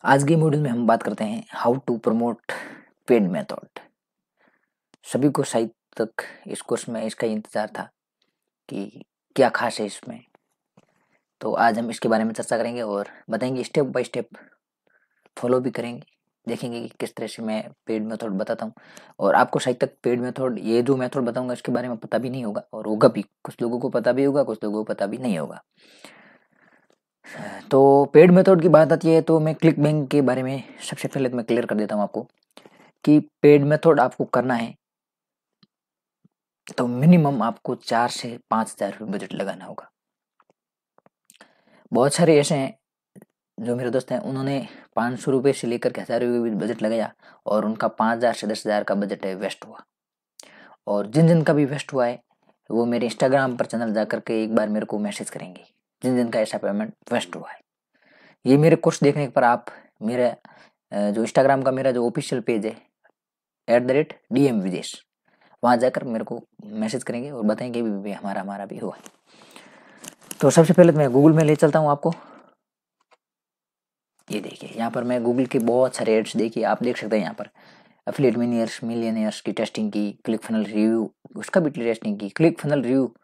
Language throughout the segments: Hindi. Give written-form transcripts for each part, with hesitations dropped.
आज के मॉड्यूल में हम बात करते हैं how to promote paid method. सभी को शायद तक इस कोर्स में इसका इंतज़ार था कि क्या खास है इसमें। तो आज हम इसके बारे में चर्चा करेंगे और बताएंगे, स्टेप बाय स्टेप फॉलो भी करेंगे, देखेंगे कि किस तरह से मैं पेड मेथड बताता हूँ। और आपको शायद तक पेड मेथड, ये जो मेथड बताऊंगा इसके बारे में पता भी नहीं होगा, और होगा भी, कुछ लोगों को पता भी होगा, कुछ लोगों को पता भी नहीं होगा। तो पेड मेथड की बात आती है तो मैं क्लिक बैंक के बारे में सबसे पहले तो मैं क्लियर कर देता हूँ आपको कि पेड मेथड आपको करना है तो मिनिमम आपको 4 से 5,000 रुपये बजट लगाना होगा। बहुत सारे ऐसे हैं जो मेरे दोस्त हैं, उन्होंने 500 रुपये से लेकर के 1,000 रुपये बजट लगाया और उनका 5,000 से 10,000 का बजट है वेस्ट हुआ। और जिन जिन का भी वेस्ट हुआ है वो मेरे इंस्टाग्राम पर चैनल जा करके एक बार मेरे को मैसेज करेंगे, जिन जिन का ऐसा पेमेंट वेस्ट हुआ है। ये मेरे कोर्स देखने पर आप मेरा जो इंस्टाग्राम का मेरा जो ऑफिशियल पेज है @DM विदेश, वहाँ जाकर मेरे को मैसेज करेंगे और बताएंगे भी हमारा भी हुआ। तो सबसे पहले तो मैं गूगल में ले चलता हूँ आपको। ये देखिए, यहाँ पर मैं गूगल के बहुत सारे एड्स देखिए, आप देख सकते हैं यहाँ पर एफिलिएट मिलियनियर्स की टेस्टिंग की, क्लिक फनल रिव्यू उसका भी टेस्टिंग की। क्लिक फनल रिव्यू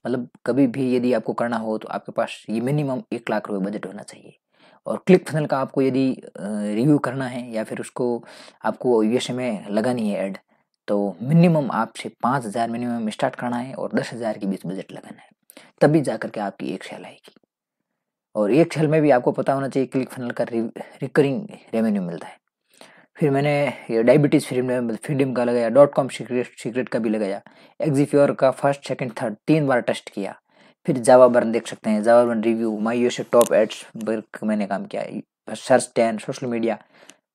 मतलब कभी भी यदि आपको करना हो तो आपके पास ये मिनिमम 1,00,000 रुपये बजट होना चाहिए। और क्लिक फनल का आपको यदि रिव्यू करना है या फिर उसको आपको यूएसए में लगानी है ऐड, तो मिनिमम आपसे 5,000 मिनिमम स्टार्ट करना है और 10,000 के बीच बजट लगाना है, तभी जाकर के आपकी एक सेल आएगी। और एक सेल में भी आपको पता होना चाहिए क्लिक फनल का रिकरिंग रेवेन्यू मिलता है। फिर मैंने ये डायबिटीज़ फ्रीडम का लगाया, .com सीक्रेट का भी लगाया, एक्जीफ्योर का फर्स्ट सेकंड थर्ड 3 बार टेस्ट किया। फिर जावा बर्न देख सकते हैं, जावा बर्न रिव्यू, माई यूएसए टॉप एड्स पर मैंने काम किया, सर्च 10 सोशल मीडिया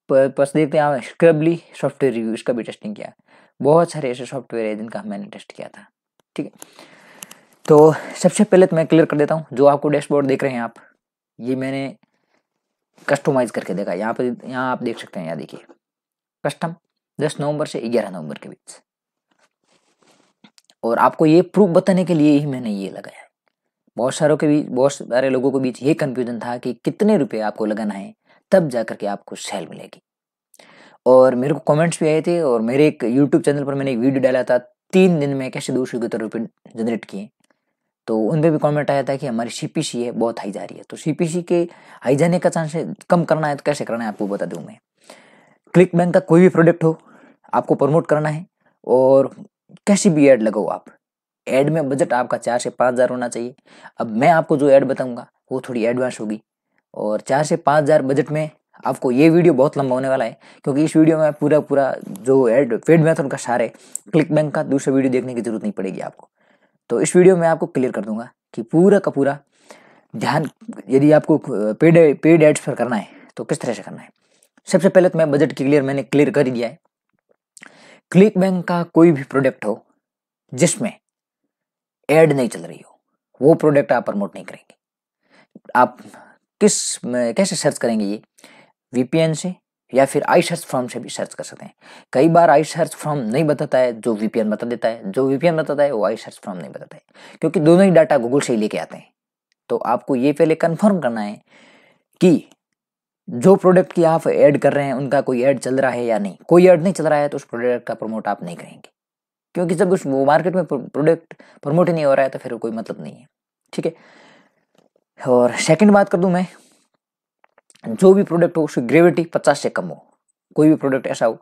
बस देखते हैं। स्क्रबली सॉफ्टवेयर रिव्यू, इसका भी टेस्टिंग किया। बहुत सारे ऐसे सॉफ्टवेयर है जिनका मैंने टेस्ट किया था। ठीक है, तो सबसे पहले तो मैं क्लियर कर देता हूँ, जो आपको डैशबोर्ड देख रहे हैं आप, ये मैंने कस्टमाइज करके देखा। यहाँ आप देख सकते हैं, यहाँ देखिए कस्टम 10 नवंबर से 11 नवंबर के बीच। और आपको ये प्रूफ बताने के लिए ही मैंने ये लगाया है। बहुत सारे लोगों के बीच ये कंफ्यूजन था कि कितने रुपए आपको लगाना है तब जाकर के आपको सेल मिलेगी। और मेरे को कमेंट्स भी आए थे, और मेरे एक यूट्यूब चैनल पर मैंने एक वीडियो डाला था 3 दिन में कैसे 271 रुपये जनरेट किए, तो उन पर भी कमेंट आया था कि हमारी सीपीसी है बहुत हाई जा रही है। तो सीपीसी के हाई जाने का चांस कम करना है तो कैसे करना है आपको बता दूं मैं। क्लिक बैंक का कोई भी प्रोडक्ट हो, आपको प्रमोट करना है और कैसी भी ऐड लगाओ आप, ऐड में बजट आपका 4 से 5,000 होना चाहिए। अब मैं आपको जो ऐड बताऊंगा वो थोड़ी एडवांस होगी, और 4 से 5,000 बजट में आपको ये वीडियो बहुत लंबा होने वाला है, क्योंकि इस वीडियो में पूरा जो ऐड पेड मेथड का सार है क्लिक बैंक का, दूसरा वीडियो देखने की जरूरत नहीं पड़ेगी आपको। तो इस वीडियो में आपको क्लियर कर दूंगा कि पूरा का पूरा ध्यान, यदि आपको पेड एड्स पर करना है तो किस तरह से करना है। सबसे पहले तो मैं बजट मैंने क्लियर कर ही दिया है। क्लिक बैंक का कोई भी प्रोडक्ट हो जिसमें ऐड नहीं चल रही हो, वो प्रोडक्ट आप प्रमोट नहीं करेंगे। आप कैसे सर्च करेंगे? ये वीपीएन से या फिर आई सर्च फ्रॉम से भी सर्च कर सकते हैं। कई बार आई सर्च फ्रॉम नहीं बताता है, जो वीपीएन बता देता है। जो वीपीएन बताता है वो आई सर्च फ्रॉम नहीं बताता है, क्योंकि दोनों ही डाटा गूगल से ही लेके आते हैं। तो आपको ये पहले कंफर्म करना है कि जो प्रोडक्ट की आप ऐड कर रहे हैं उनका कोई ऐड चल रहा है या नहीं। कोई ऐड नहीं चल रहा है तो उस प्रोडक्ट का प्रमोट आप नहीं करेंगे, क्योंकि जब उस मार्केट में प्रोडक्ट प्रमोट ही नहीं हो रहा है तो फिर कोई मतलब नहीं है। ठीक है, और सेकंड बात कर दूं मैं, जो भी प्रोडक्ट हो उसकी ग्रेविटी 50 से कम हो। कोई भी प्रोडक्ट ऐसा हो,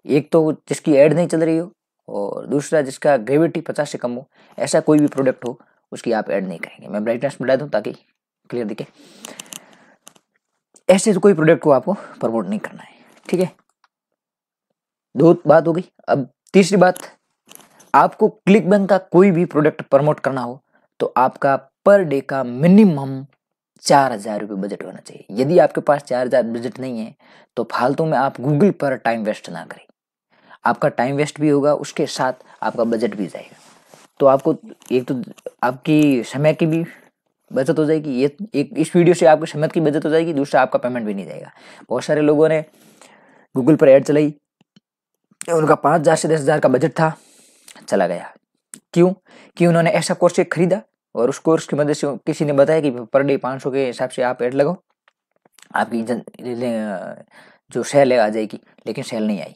एक तो जिसकी ऐड नहीं चल रही हो और दूसरा जिसका ग्रेविटी 50 से कम हो, ऐसा कोई भी प्रोडक्ट हो उसकी आप ऐड नहीं करेंगे। मैं ब्राइटनेस बढ़ा दूं ताकि क्लियर दिखे। ऐसे तो कोई प्रोडक्ट को आपको प्रमोट नहीं करना है। ठीक है, 2 बात हो गई। अब तीसरी बात, आपको क्लिक बैंक का कोई भी प्रोडक्ट प्रमोट करना हो तो आपका पर डे का मिनिमम 4,000 रुपये बजट होना चाहिए। यदि आपके पास 4,000 बजट नहीं है तो फालतू में आप गूगल पर टाइम वेस्ट ना करें। आपका टाइम वेस्ट भी होगा, उसके साथ आपका बजट भी जाएगा। तो आपको एक तो आपकी समय की भी बचत हो जाएगी, ये एक इस वीडियो से आपकी समय की बचत हो जाएगी, दूसरा आपका पेमेंट भी नहीं जाएगा। बहुत सारे लोगों ने गूगल पर ऐड चलाई, उनका 5,000 से 10,000 का बजट था, चला गया। क्यों? कि उन्होंने ऐसा कोर्स खरीदा और उस कोर्स की मदद से किसी ने बताया कि पर डे 500 के हिसाब से आप ऐड लगाओ, आपकी जो सेल है आ जाएगी, लेकिन सेल नहीं आई।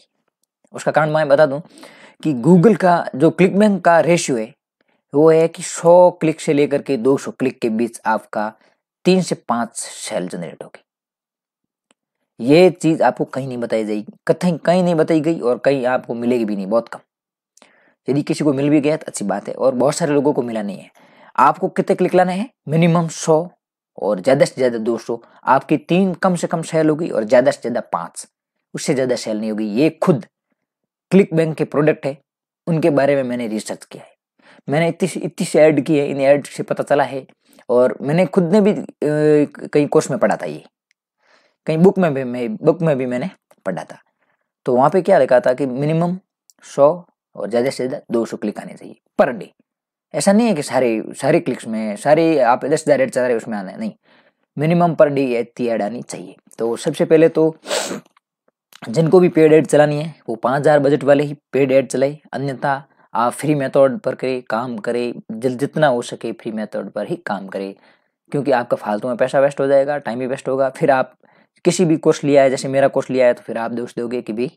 उसका कारण मैं बता दूं कि गूगल का जो क्लिकबैंक का रेशियो है वो है कि 100 क्लिक से लेकर के 200 क्लिक के बीच आपका 3 से 5 सेल जनरेट होगी। ये चीज आपको कहीं नहीं बताई जाएगी, कहीं नहीं बताई गई और कहीं आपको मिलेगी भी नहीं, बहुत कम। यदि किसी को मिल भी गया तो अच्छी बात है, और बहुत सारे लोगों को मिला नहीं है। आपको कितने क्लिक लाना है? मिनिमम 100 और ज्यादा से ज्यादा 200। आपकी 3 कम से कम सेल होगी और ज्यादा से ज्यादा 5, उससे ज्यादा सेल नहीं होगी। ये खुद क्लिक बैंक के प्रोडक्ट है, उनके बारे में मैंने रिसर्च किया है। मैंने इतनी से ऐड की है, इन ऐड से पता चला है, और मैंने खुद ने भी कहीं कोर्स में पढ़ा था, ये कहीं बुक में भी मैंने पढ़ा था। तो वहां पे क्या लिखा था कि मिनिमम 100 और ज्यादा से ज्यादा 200 क्लिक आने चाहिए पर डे। ऐसा नहीं है कि सारे क्लिक्स में सारे आप 10,000 ऐड चला रहे उसमें आना है, नहीं, मिनिमम पर डे इतनी ऐड आनी चाहिए। तो सबसे पहले तो जिनको भी पेड ऐड चलानी है वो 5,000 बजट वाले ही पेड ऐड चलाए, अन्यथा आप फ्री मेथड पर काम करे, जितना हो सके फ्री मेथड पर ही काम करे, क्योंकि आपका फालतू में पैसा वेस्ट हो जाएगा, टाइम भी वेस्ट होगा। फिर आप किसी भी कोर्स लिया है, जैसे मेरा कोर्स लिया है, तो फिर आप दोष दोगे कि भाई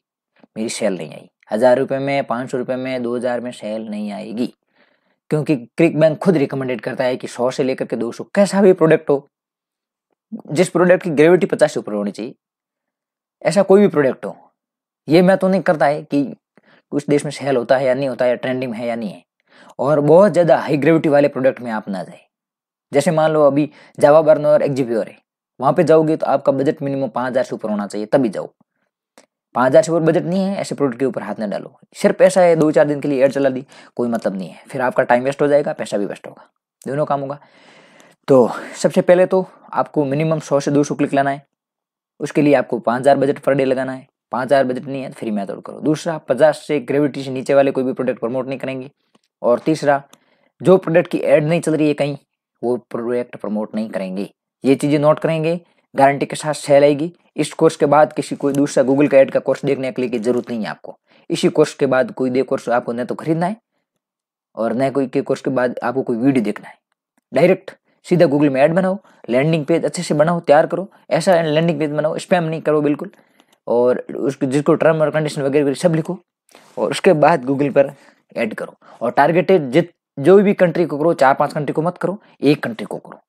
मेरी सेल नहीं आई, 1,000 रुपये में, 500 रुपये में, 2,000 में सेल नहीं आएगी, क्योंकि क्लिक बैंक खुद रिकमेंडेड करता है कि 100 से लेकर के 200 कैसा भी प्रोडक्ट हो, जिस प्रोडक्ट की ग्रेविटी 50 से ऊपर होनी चाहिए, ऐसा कोई भी प्रोडक्ट हो। ये मैं तो नहीं करता है कि कुछ देश में सेल होता है या नहीं होता है, ट्रेंडिंग है या नहीं है, और बहुत ज्यादा हाई ग्रेविटी वाले प्रोडक्ट में आप ना जाए। जैसे मान लो अभी जावा बर्न और एक्जीप्योर है, वहां पे जाओगे तो आपका बजट मिनिमम 5,000 से ऊपर होना चाहिए, तभी जाओ। 5,000 से ऊपर बजट नहीं है, ऐसे प्रोडक्ट के ऊपर हाथ न डालो। सिर्फ ऐसा है 2-4 दिन के लिए ऐड चला दी, कोई मतलब नहीं है, फिर आपका टाइम वेस्ट हो जाएगा, पैसा भी वेस्ट होगा, दोनों काम होगा। तो सबसे पहले तो आपको मिनिमम 100 से 200 क्लिक लाना है, उसके लिए आपको 5,000 बजट पर डे लगाना है। 5,000 बजट नहीं है तो फ्री मेथड करो। दूसरा, 50 से ग्रेविटी से नीचे वाले कोई भी प्रोडक्ट प्रमोट नहीं करेंगे। और तीसरा, जो प्रोडक्ट की ऐड नहीं चल रही है कहीं, वो प्रोडक्ट प्रमोट नहीं करेंगे। ये चीजें नोट करेंगे, गारंटी के साथ सेल आएगी। इस कोर्स के बाद किसी कोई दूसरा गूगल का ऐड का कोर्स देखने के लिए की जरूरत नहीं है आपको। इसी कोर्स के बाद कोई दे कोर्स आपको न तो खरीदना है और न कोई के कोर्स के बाद आपको कोई वीडियो देखना है। डायरेक्ट सीधा गूगल में ऐड बनाओ, लैंडिंग पेज अच्छे से बनाओ, तैयार करो, ऐसा लैंडिंग पेज बनाओ, स्पैम नहीं करो बिल्कुल, और उसको जिसको टर्म और कंडीशन वगैरह सब लिखो, और उसके बाद गूगल पर ऐड करो। और टारगेटेड जो भी कंट्री को करो, 4-5 कंट्री को मत करो, एक कंट्री को करो,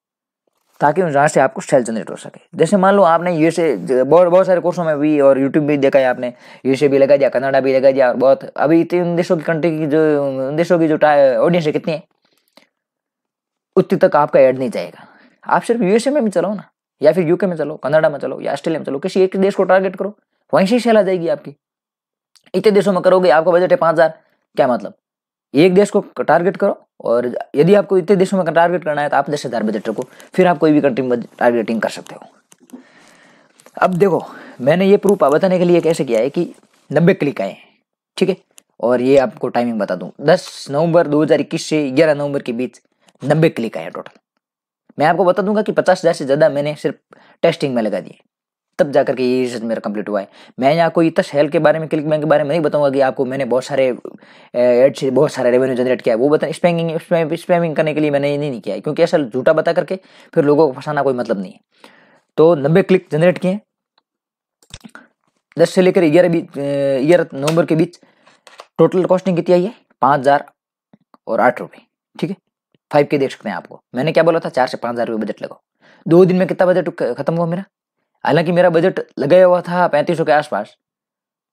ताकि जहाँ से आपको सेल जनरेट हो सके। जैसे मान लो आपने यूएसए, बहुत सारे कोर्सों में भी और यूट्यूब भी देखा है आपने, यूएसए भी लगा दिया, कनाडा भी लगा दिया, और बहुत अभी 3 देशों की कंट्री की जो ऑडियंस है कितनी है, उतनी तक आपका ऐड नहीं जाएगा। आप सिर्फ यूएसए में भी चलो ना, या फिर यूके में चलो, कनाडा में चलो, या ऑस्ट्रेलिया में चलो, किसी एक देश को टारगेट करो, वहीं से सेल आ जाएगी आपकी। इतने देशों में करोगे, आपका बजट है 5,000, क्या मतलब, एक देश को टारगेट करो, और यदि आपको इतने देशों में टारगेट करना है तो आप 10,000 बजट रखो, फिर आप कोई भी कंट्री में टारगेटिंग कर सकते हो। अब देखो, मैंने ये प्रूफ बताने के लिए कैसे किया है कि 90 क्लिक आए, ठीक है, और ये आपको टाइमिंग बता दूं, 10 नवंबर 2021 से 11 नवंबर के बीच 90 क्लिक आए टोटल। मैं आपको बता दूंगा कि 50,000 से ज्यादा मैंने सिर्फ टेस्टिंग में लगा दिए, तब जाकर के ये रिसर्च मेरा कंप्लीट हुआ है। मैं यहाँ कोई इतना सेल के बारे में, क्लिक बैंक के बारे में नहीं बताऊंगा कि आपको मैंने बहुत सारे एड से बहुत सारे रेवेन्यू जनरेट किया है, वो बता स्पैमिंग करने के लिए मैंने नहीं किया है, क्योंकि ऐसा झूठा बता करके फिर लोगों को फंसाना कोई मतलब नहीं है। तो 90 क्लिक जनरेट किए, 10 से लेकर 11 नवंबर के बीच टोटल कॉस्टिंग कितनी आई है? 5,008 रुपये, ठीक है। 5K देख सकते हैं आपको। मैंने क्या बोला था, 4 से 5,000 रुपये बजट लगाओ। 2 दिन में कितना बजट खत्म हुआ मेरा? हालांकि मेरा बजट लगाया हुआ था 3500 के आसपास,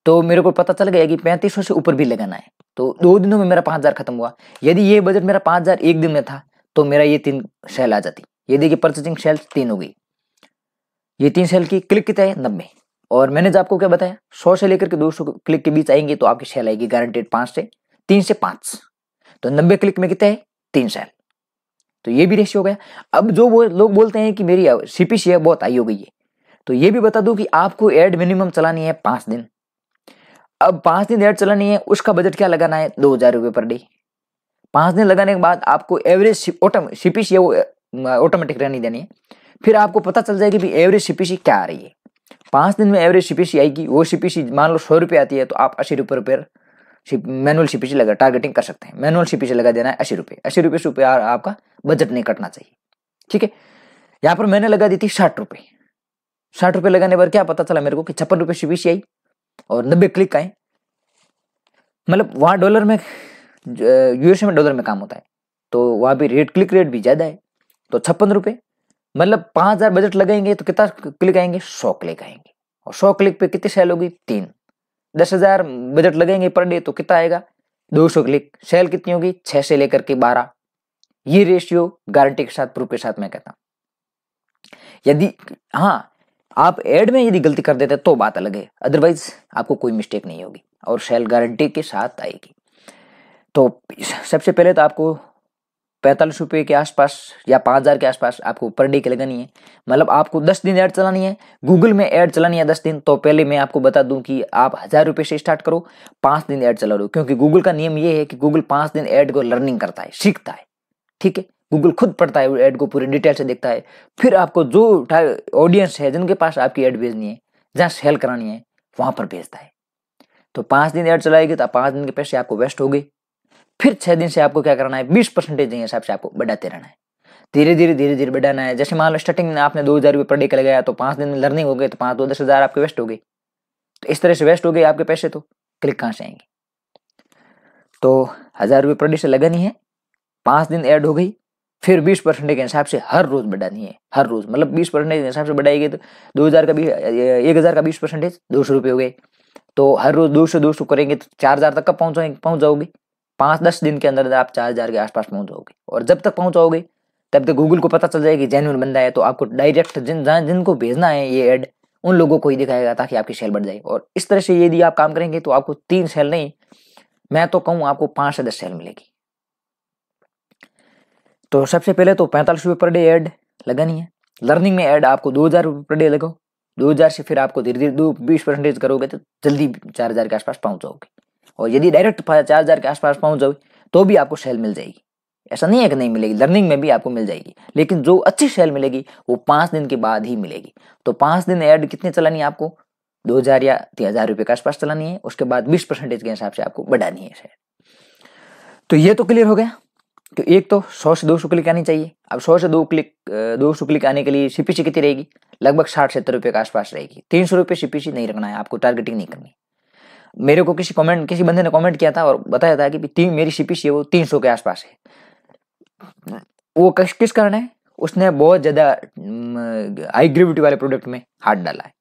तो मेरे को पता चल गया कि 3500 से ऊपर भी लगाना है, तो 2 दिनों में मेरा 5,000 खत्म हुआ। यदि ये बजट मेरा 5,000 एक दिन में था तो मेरा ये 3 सेल आ जाती। ये देखिए, परचेजिंग सेल 3 हो गई, ये 3 सेल की क्लिक कितना है? 90। और मैंने जो आपको क्या बताया, 100 से लेकर के 200 क्लिक के बीच आएंगे तो आपकी सेल आएगी गारंटेड 3 से 5। तो 90 क्लिक में कितना है? 3 सेल। तो ये भी रेशियो हो गया। अब जो वो लोग बोलते हैं कि मेरी सीपीसी है बहुत हाई हो गई है, तो ये भी बता दूं कि आपको एड मिनिमम चलानी है 5 दिन। अब 5 दिन एड चलानी है, उसका बजट क्या लगाना है? 2,000 रुपये पर डे। 5 दिन लगाने के बाद आपको एवरेज सीपीसी है वो ऑटोमेटिक रहनी देनी है। फिर आपको पता चल जाएगी कि एवरेज सीपीसी क्या आ रही है। 5 दिन में एवरेज सीपीसी आएगी, वो सीपीसी मान लो 100 रुपये आती है, तो आप 80 रुपये पर मैनुअल सीपीसी लगा टारगेटिंग कर सकते हैं। मैनुअल सीपीसी लगा देना है 80 रुपये। 80 रुपये से ऊपर आपका बजट नहीं कटना चाहिए, ठीक है। यहाँ पर मैंने लगा दी थी 60 रुपये, ₹60 लगाने पर क्या पता चला मेरे को कि ₹56 CPC आई और 90 क्लिक आए। मतलब वहाँ डॉलर में, यूएसए में डॉलर में काम होता है, तो वहाँ भी रेट, क्लिक रेट भी ज़्यादा है, तो ₹56, मतलब 5,000 बजट लगाएंगे तो कितना क्लिक आएंगे? 100 क्लिक आएंगे। और 100 क्लिक पे कितनी सेल होगी? 3। 10,000 बजट लगेंगे पर डे तो कितना आएगा? 200 क्लिक। सेल कितनी होगी? 6 से लेकर के 12। ये रेशियो गारंटी के साथ, प्रूफ के साथ मैं कहता हूँ। यदि हाँ आप ऐड में यदि गलती कर देते तो बात अलग है, अदरवाइज आपको कोई मिस्टेक नहीं होगी और सेल गारंटी के साथ आएगी। तो सबसे पहले तो आपको ₹45 के आसपास या 5,000 के आसपास आपको पर डे की लगानी है। मतलब आपको 10 दिन ऐड चलानी है, गूगल में ऐड चलानी है 10 दिन, तो पहले मैं आपको बता दूं कि आप ₹1,000 से स्टार्ट करो, 5 दिन ऐड चला लो, क्योंकि गूगल का नियम ये है कि गूगल 5 दिन ऐड को लर्निंग करता है, सीखता है। ठीक है, गूगल खुद पढ़ता है ऐड को, पूरी डिटेल से देखता है, फिर आपको जो ऑडियंस है जिनके पास आपकी ऐड भेजनी है, जहाँ सेल करानी है, वहां पर भेजता है। तो 5 दिन ऐड चलाएगी तो 5 दिन के पैसे आपको वेस्ट हो गए। फिर 6 दिन से आपको क्या करना है? 20% के हिसाब से आपको बढ़ाते रहना है, धीरे धीरे बढ़ाना है। जैसे मान लो स्टार्टिंग में आपने ₹2,000 पर डे का लगाया, तो 5 दिन में लर्निंग हो गई, तो 5 2 10,000 आपके वेस्ट हो गए। तो इस तरह से वेस्ट हो गए आपके पैसे, तो क्लिक कहाँ से आएंगे? तो ₹1,000 पर डे से लगानी है, 5 दिन ऐड हो गई, फिर 20% के हिसाब से हर रोज बढ़ानी है, हर रोज, मतलब 20% के हिसाब से बढ़ाएगी तो 1,000 का 20% ₹200 हो गए। तो हर रोज 200 करेंगे तो 4,000 तक कब पहुंच जाओगे? 5-10 दिन के अंदर आप 4,000 के आसपास पहुंच जाओगे। और जब तक पहुंच जाओगे तब तक गूगल को पता चल जाएगा कि जेन्युइन बंदा है, तो आपको डायरेक्ट जिनको भेजना है ये ऐड, उन लोगों को ही दिखाएगा, ताकि आपकी सेल बढ़ जाए। और इस तरह से यदि आप काम करेंगे तो आपको 3 सेल नहीं, मैं तो कहूँ आपको 5 से 10 सेल मिलेगी। तो सबसे पहले तो ₹45 पर डे ऐड लगानी है। लर्निंग में ऐड आपको ₹2,000 पर डे लगाओ, 2,000 से फिर आपको धीरे धीरे 20% करोगे तो जल्दी 4,000 के आसपास पहुंच जाओगे। और यदि डायरेक्ट 4,000 के आसपास पहुंच जाओगे तो भी आपको सेल मिल जाएगी, ऐसा नहीं है कि नहीं मिलेगी, लर्निंग में भी आपको मिल जाएगी, लेकिन जो अच्छी सेल मिलेगी वो 5 दिन के बाद ही मिलेगी। तो 5 दिन ऐड कितने चलानी है आपको? 2,000 या 3,000 के आसपास चलानी है, उसके बाद 20% के हिसाब से आपको बढ़ानी है सेल। तो ये तो क्लियर हो गया कि एक तो 100 से 200 क्लिक आनी चाहिए। अब 100 से 200 क्लिक आने के लिए सीपीसी कितनी रहेगी? लगभग 60-70 के आसपास रहेगी। ₹300 सीपीसी नहीं रखना है आपको, टारगेटिंग नहीं करनी। मेरे को किसी बंदे ने कमेंट किया था और बताया था कि मेरी सीपीसी है वो 300 के आसपास है। वो किस कारण है? उसने बहुत ज्यादा हाई ग्रेविटी वाले प्रोडक्ट में हाथ डाला है,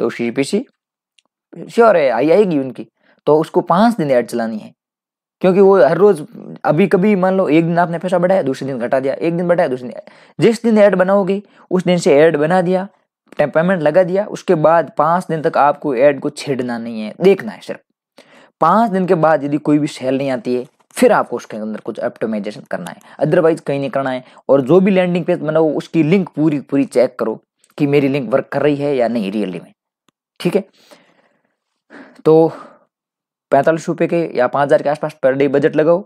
तो सीपीसी श्योर है हाई आएगी उनकी। तो उसको 5 दिन ऐड चलानी है, क्योंकि वो हर रोज, अभी कभी मान लो एक दिन आपने पैसा बढ़ाया, दूसरे दिन घटा दिया, एक दिन बढ़ाया, दूसरे दिन, जिस दिन ऐड बनाओगे उस दिन से ऐड बना दिया, पेमेंट लगा दिया, उसके बाद 5 दिन तक आपको ऐड को छेड़ना नहीं है, देखना है सिर्फ। 5 दिन के बाद यदि कोई भी सेल नहीं आती है, फिर आपको उसके अंदर कुछ ऑप्टिमाइजेशन करना है, अदरवाइज कहीं नहीं करना है। और जो भी लैंडिंग पेज बनाओ उसकी लिंक पूरी चेक करो कि मेरी लिंक वर्क कर रही है या नहीं रियली में। ठीक है, तो ₹45 के या 5,000 के आसपास पर डे बजट लगाओ,